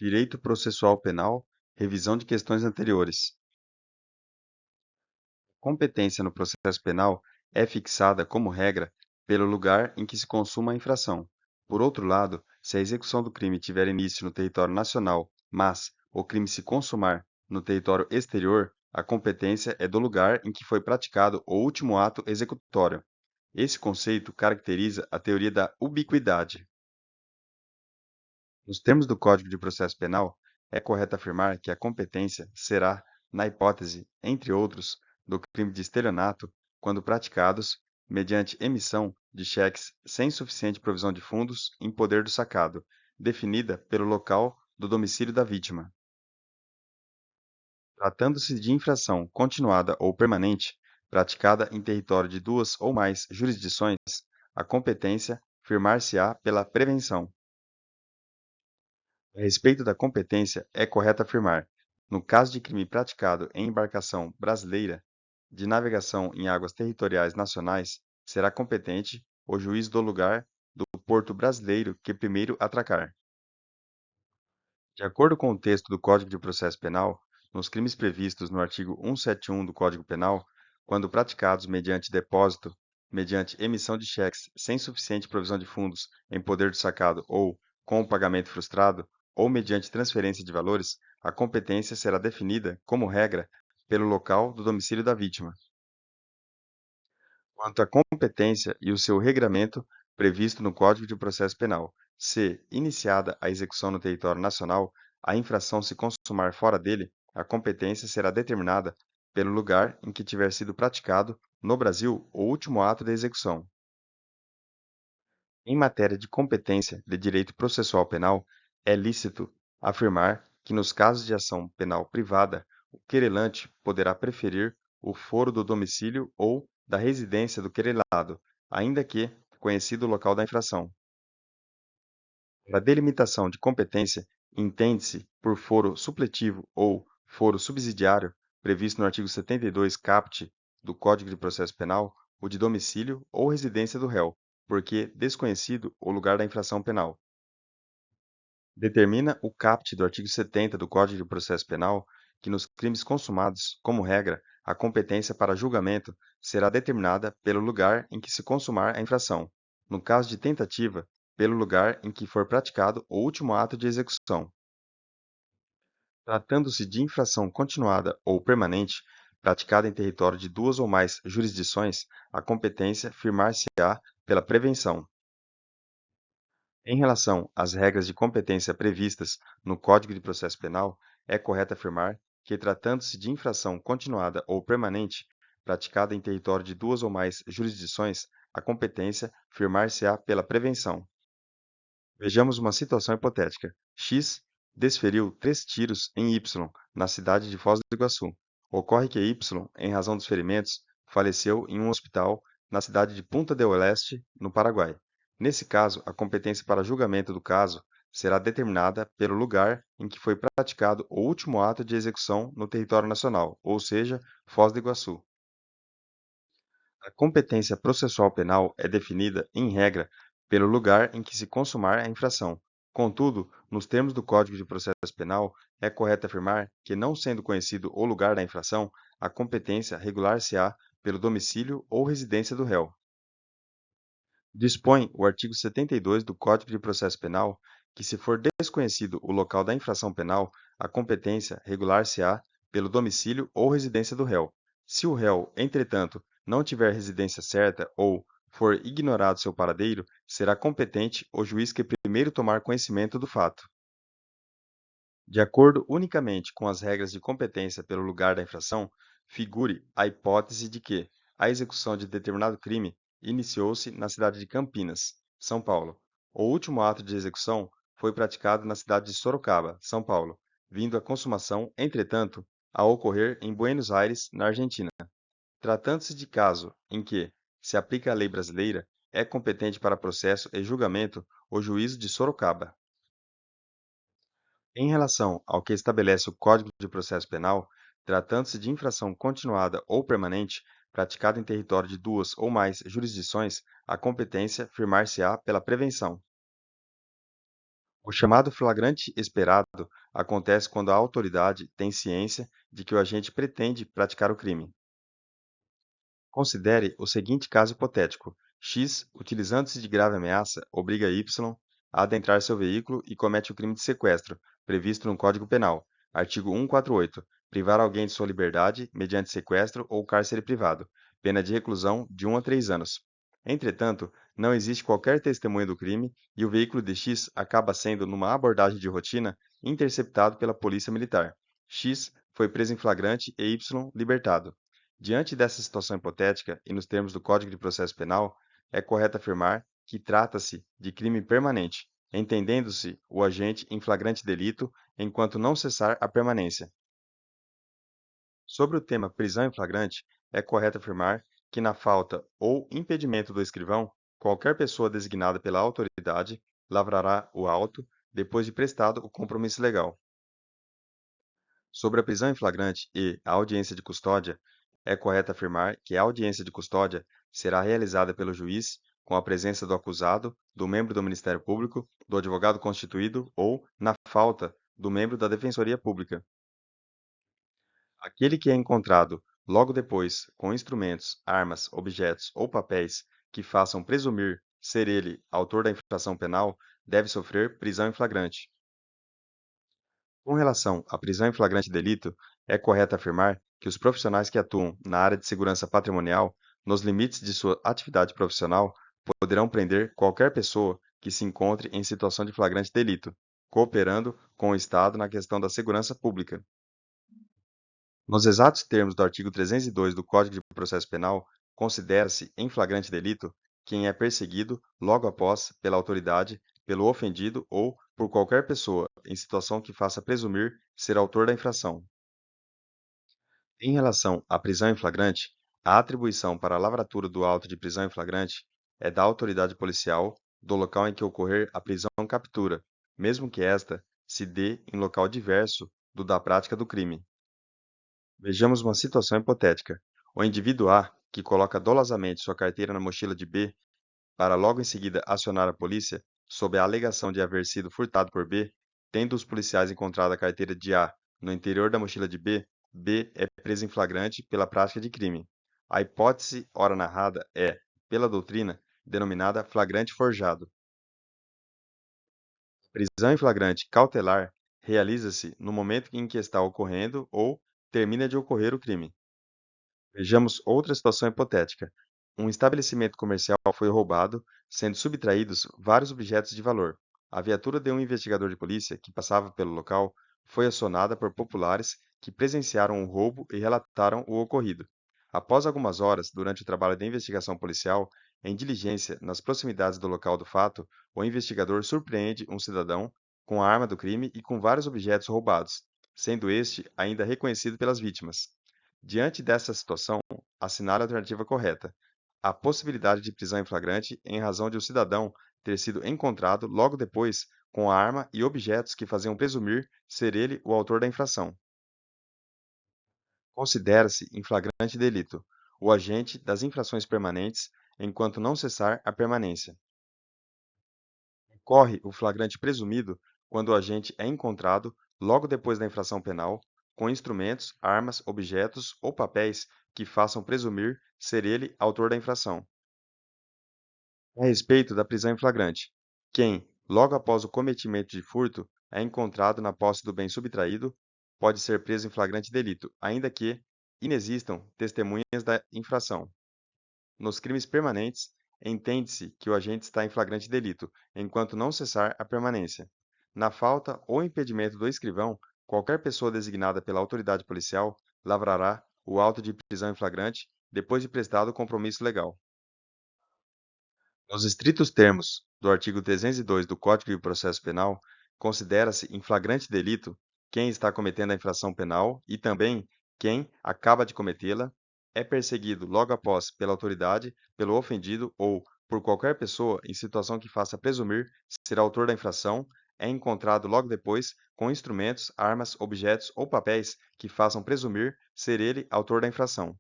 Direito processual penal, revisão de questões anteriores. Competência no processo penal é fixada, como regra, pelo lugar em que se consuma a infração. Por outro lado, se a execução do crime tiver início no território nacional, mas o crime se consumar no território exterior, a competência é do lugar em que foi praticado o último ato executório. Esse conceito caracteriza a teoria da ubiquidade. Nos termos do Código de Processo Penal, é correto afirmar que a competência será, na hipótese, entre outros, do crime de estelionato, quando praticados mediante emissão de cheques sem suficiente provisão de fundos em poder do sacado, definida pelo local do domicílio da vítima. Tratando-se de infração continuada ou permanente, praticada em território de duas ou mais jurisdições, a competência firmar-se-á pela prevenção. A respeito da competência, é correto afirmar: no caso de crime praticado em embarcação brasileira de navegação em águas territoriais nacionais, será competente o juiz do lugar do porto brasileiro que primeiro atracar. De acordo com o texto do Código de Processo Penal, nos crimes previstos no artigo 171 do Código Penal, quando praticados mediante depósito, mediante emissão de cheques sem suficiente provisão de fundos em poder do sacado ou com o pagamento frustrado, ou mediante transferência de valores, a competência será definida, como regra, pelo local do domicílio da vítima. Quanto à competência e o seu regramento previsto no Código de Processo Penal, se, iniciada a execução no território nacional, a infração se consumar fora dele, a competência será determinada pelo lugar em que tiver sido praticado, no Brasil, o último ato da execução. Em matéria de competência de direito processual penal, é lícito afirmar que, nos casos de ação penal privada, o querelante poderá preferir o foro do domicílio ou da residência do querelado, ainda que conhecido o local da infração. Para delimitação de competência, entende-se por foro supletivo ou foro subsidiário, previsto no artigo 72 caput do Código de Processo Penal, o de domicílio ou residência do réu, porque desconhecido o lugar da infração penal. Determina o caput do artigo 70 do Código de Processo Penal que nos crimes consumados, como regra, a competência para julgamento será determinada pelo lugar em que se consumar a infração. No caso de tentativa, pelo lugar em que for praticado o último ato de execução. Tratando-se de infração continuada ou permanente, praticada em território de duas ou mais jurisdições, a competência firmar-se-á pela prevenção. Em relação às regras de competência previstas no Código de Processo Penal, é correto afirmar que, tratando-se de infração continuada ou permanente, praticada em território de duas ou mais jurisdições, a competência firmar-se-á pela prevenção. Vejamos uma situação hipotética. X desferiu 3 tiros em Y, na cidade de Foz do Iguaçu. Ocorre que Y, em razão dos ferimentos, faleceu em um hospital na cidade de Punta del Este, no Paraguai. Nesse caso, a competência para julgamento do caso será determinada pelo lugar em que foi praticado o último ato de execução no território nacional, ou seja, Foz do Iguaçu. A competência processual penal é definida, em regra, pelo lugar em que se consumar a infração. Contudo, nos termos do Código de Processo Penal, é correto afirmar que, não sendo conhecido o lugar da infração, a competência regular-se-á pelo domicílio ou residência do réu. Dispõe o artigo 72 do Código de Processo Penal que, se for desconhecido o local da infração penal, a competência regular-se-á pelo domicílio ou residência do réu. Se o réu, entretanto, não tiver residência certa ou for ignorado seu paradeiro, será competente o juiz que primeiro tomar conhecimento do fato. De acordo unicamente com as regras de competência pelo lugar da infração, figure a hipótese de que a execução de determinado crime iniciou-se na cidade de Campinas, São Paulo. O último ato de execução foi praticado na cidade de Sorocaba, São Paulo, vindo a consumação, entretanto, a ocorrer em Buenos Aires, na Argentina. Tratando-se de caso em que se aplica a lei brasileira, é competente para processo e julgamento o juízo de Sorocaba. Em relação ao que estabelece o Código de Processo Penal, tratando-se de infração continuada ou permanente, praticada em território de duas ou mais jurisdições, a competência firmar-se-á pela prevenção. O chamado flagrante esperado acontece quando a autoridade tem ciência de que o agente pretende praticar o crime. Considere o seguinte caso hipotético: X, utilizando-se de grave ameaça, obriga Y a adentrar seu veículo e comete o crime de sequestro, previsto no Código Penal. Artigo 148. Privar alguém de sua liberdade mediante sequestro ou cárcere privado. Pena de reclusão de 1 a 3 anos. Entretanto, não existe qualquer testemunha do crime e o veículo de X acaba sendo, numa abordagem de rotina, interceptado pela Polícia Militar. X foi preso em flagrante e Y libertado. Diante dessa situação hipotética e nos termos do Código de Processo Penal, é correto afirmar que trata-se de crime permanente, entendendo-se o agente em flagrante delito enquanto não cessar a permanência. Sobre o tema prisão em flagrante, é correto afirmar que, na falta ou impedimento do escrivão, qualquer pessoa designada pela autoridade lavrará o auto depois de prestado o compromisso legal. Sobre a prisão em flagrante e a audiência de custódia, é correto afirmar que a audiência de custódia será realizada pelo juiz com a presença do acusado, do membro do Ministério Público, do advogado constituído ou, na falta, do membro da Defensoria Pública. Aquele que é encontrado logo depois com instrumentos, armas, objetos ou papéis que façam presumir ser ele autor da infração penal deve sofrer prisão em flagrante. Com relação à prisão em flagrante delito, é correto afirmar que os profissionais que atuam na área de segurança patrimonial, nos limites de sua atividade profissional, poderão prender qualquer pessoa que se encontre em situação de flagrante delito, cooperando com o Estado na questão da segurança pública. Nos exatos termos do artigo 302 do Código de Processo Penal, considera-se em flagrante delito quem é perseguido logo após pela autoridade, pelo ofendido ou por qualquer pessoa em situação que faça presumir ser autor da infração. Em relação à prisão em flagrante, a atribuição para a lavratura do auto de prisão em flagrante é da autoridade policial do local em que ocorrer a prisão ou captura, mesmo que esta se dê em local diverso do da prática do crime. Vejamos uma situação hipotética. O indivíduo A, que coloca dolosamente sua carteira na mochila de B para logo em seguida acionar a polícia, sob a alegação de haver sido furtado por B, tendo os policiais encontrado a carteira de A no interior da mochila de B, B é preso em flagrante pela prática de crime. A hipótese ora narrada é, pela doutrina, denominada flagrante forjado. Prisão em flagrante cautelar realiza-se no momento em que está ocorrendo ou termina de ocorrer o crime. Vejamos outra situação hipotética. Um estabelecimento comercial foi roubado, sendo subtraídos vários objetos de valor. A viatura de um investigador de polícia que passava pelo local foi acionada por populares que presenciaram o roubo e relataram o ocorrido. Após algumas horas, durante o trabalho de investigação policial, em diligência nas proximidades do local do fato, o investigador surpreende um cidadão com a arma do crime e com vários objetos roubados, sendo este ainda reconhecido pelas vítimas. Diante dessa situação, assinar a alternativa correta: a possibilidade de prisão em flagrante em razão de o cidadão ter sido encontrado logo depois com a arma e objetos que faziam presumir ser ele o autor da infração. Considera-se em flagrante delito o agente das infrações permanentes enquanto não cessar a permanência. Ocorre o flagrante presumido quando o agente é encontrado logo depois da infração penal, com instrumentos, armas, objetos ou papéis que façam presumir ser ele autor da infração. A respeito da prisão em flagrante, quem, logo após o cometimento de furto, é encontrado na posse do bem subtraído, pode ser preso em flagrante delito, ainda que inexistam testemunhas da infração. Nos crimes permanentes, entende-se que o agente está em flagrante delito, enquanto não cessar a permanência. Na falta ou impedimento do escrivão, qualquer pessoa designada pela autoridade policial lavrará o auto de prisão em flagrante depois de prestado o compromisso legal. Nos estritos termos do artigo 302 do Código de Processo Penal, considera-se em flagrante delito quem está cometendo a infração penal e também quem acaba de cometê-la, é perseguido logo após pela autoridade, pelo ofendido ou por qualquer pessoa em situação que faça presumir ser autor da infração, é encontrado logo depois com instrumentos, armas, objetos ou papéis que façam presumir ser ele autor da infração.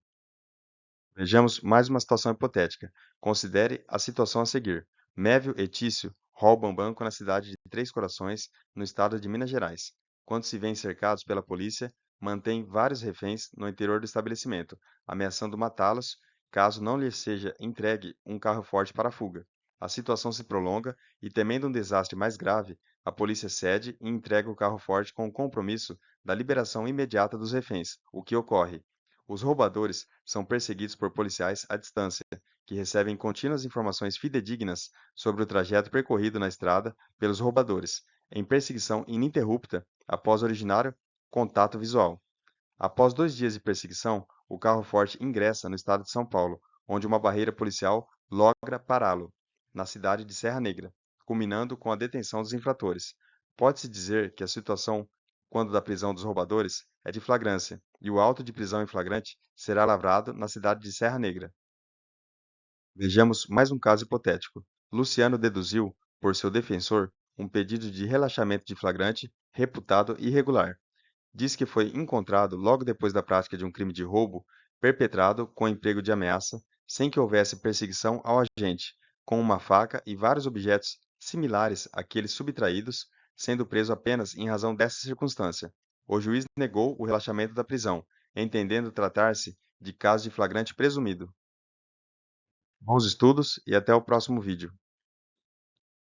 Vejamos mais uma situação hipotética. Considere a situação a seguir. Mévio e Tício roubam banco na cidade de Três Corações, no estado de Minas Gerais. Quando se veem cercados pela polícia, mantêm vários reféns no interior do estabelecimento, ameaçando matá-los caso não lhes seja entregue um carro forte para a fuga. A situação se prolonga e, temendo um desastre mais grave, a polícia cede e entrega o carro forte com o compromisso da liberação imediata dos reféns, o que ocorre. Os roubadores são perseguidos por policiais à distância, que recebem contínuas informações fidedignas sobre o trajeto percorrido na estrada pelos roubadores, em perseguição ininterrupta após o originário contato visual. Após 2 dias de perseguição, o carro forte ingressa no estado de São Paulo, onde uma barreira policial logra pará-lo, na cidade de Serra Negra, culminando com a detenção dos infratores. Pode-se dizer que a situação, quando da prisão dos roubadores, é de flagrância, e o auto de prisão em flagrante será lavrado na cidade de Serra Negra. Vejamos mais um caso hipotético. Luciano deduziu, por seu defensor, um pedido de relaxamento de flagrante reputado irregular. Diz que foi encontrado logo depois da prática de um crime de roubo perpetrado com emprego de ameaça, sem que houvesse perseguição ao agente, com uma faca e vários objetos similares àqueles subtraídos, sendo preso apenas em razão dessa circunstância. O juiz negou o relaxamento da prisão, entendendo tratar-se de caso de flagrante presumido. Bons estudos e até o próximo vídeo.